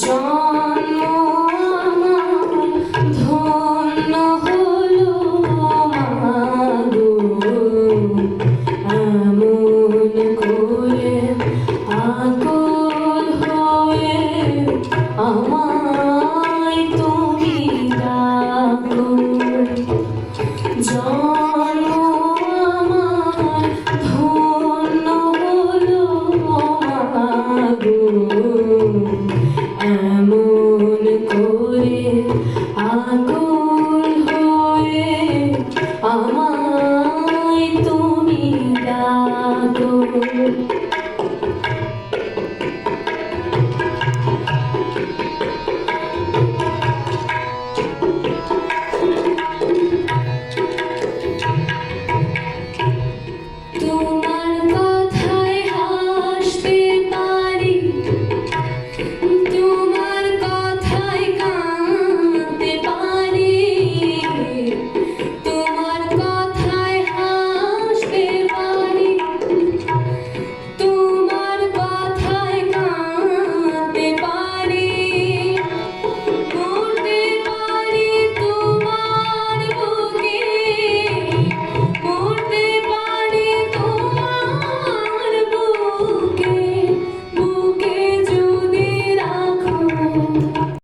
জন্ম আমার ধন্য হলো মাগো, এমন করে আকুল হয়ে আমায় তুমি ডাকো। জন্ম আমার ধন্য হলো মাগো, এমন করে আকুল হয়ে আমার